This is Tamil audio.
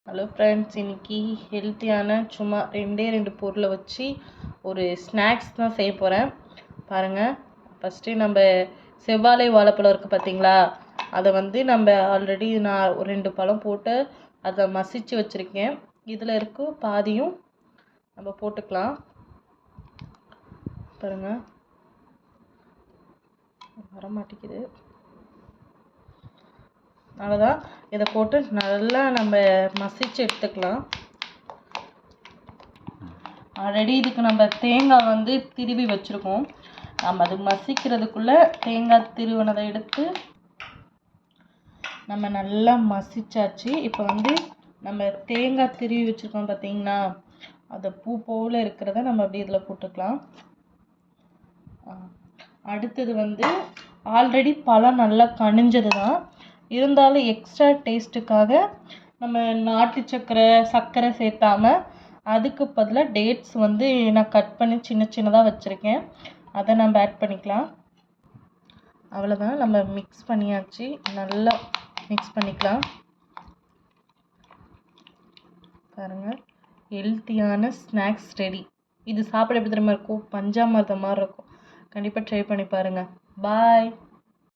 ஹலோ ஃப்ரெண்ட்ஸ், இன்றைக்கி ஹெல்த்தியான சும்மா ரெண்டு பொருளை வச்சு ஒரு ஸ்நாக்ஸ் தான் செய்ய போகிறேன். பாருங்கள், ஃபஸ்ட்டு நம்ம செவ்வாழை வாழைப்பழம் இருக்குது பார்த்தீங்களா, அதை நம்ம ஆல்ரெடி நான் 2 பழம் போட்டு அதை மசிச்சு வச்சுருக்கேன். இதில் இருக்க பாதியும் நம்ம போட்டுக்கலாம். பாருங்கள், வர மாட்டேங்குது. அவ்வளோதான், இதை போட்டு நல்லா நம்ம மசிச்சு எடுத்துக்கலாம். ஆல்ரெடி இதுக்கு நம்ம தேங்காய் திருவி வச்சுருக்கோம். நம்ம அது மசிக்கிறதுக்குள்ளே தேங்காய் திருவினதை எடுத்து நம்ம நல்லா மசிச்சாச்சு. இப்போ நம்ம தேங்காய் திருவி வச்சுருக்கோம் பார்த்தீங்கன்னா, அதை பூ போல் இருக்கிறத நம்ம அப்படியே இதில் போட்டுக்கலாம். அடுத்தது ஆல்ரெடி பழம் நல்லா கனிஞ்சது தான், இருந்தாலும் எக்ஸ்ட்ரா டேஸ்ட்டுக்காக நம்ம நாட்டு சர்க்கரை சேர்த்தாமல் அதுக்கு பதிலாக டேட்ஸ் நான் கட் பண்ணி சின்னதாக வச்சுருக்கேன். அதை நம்ம ஆட் பண்ணிக்கலாம். அவ்வளோதான், நம்ம மிக்ஸ் பண்ணியாச்சு. நல்லா மிக்ஸ் பண்ணிக்கலாம். பாருங்கள், ஹெல்த்தியான ஸ்நாக்ஸ் ரெடி. இது சாப்பிட எப்படி தெரியுமா இருக்கும்? பஞ்சாமிர்தம் மாதிரி இருக்கும். கண்டிப்பாக ட்ரை பண்ணி பாருங்கள். பாய்.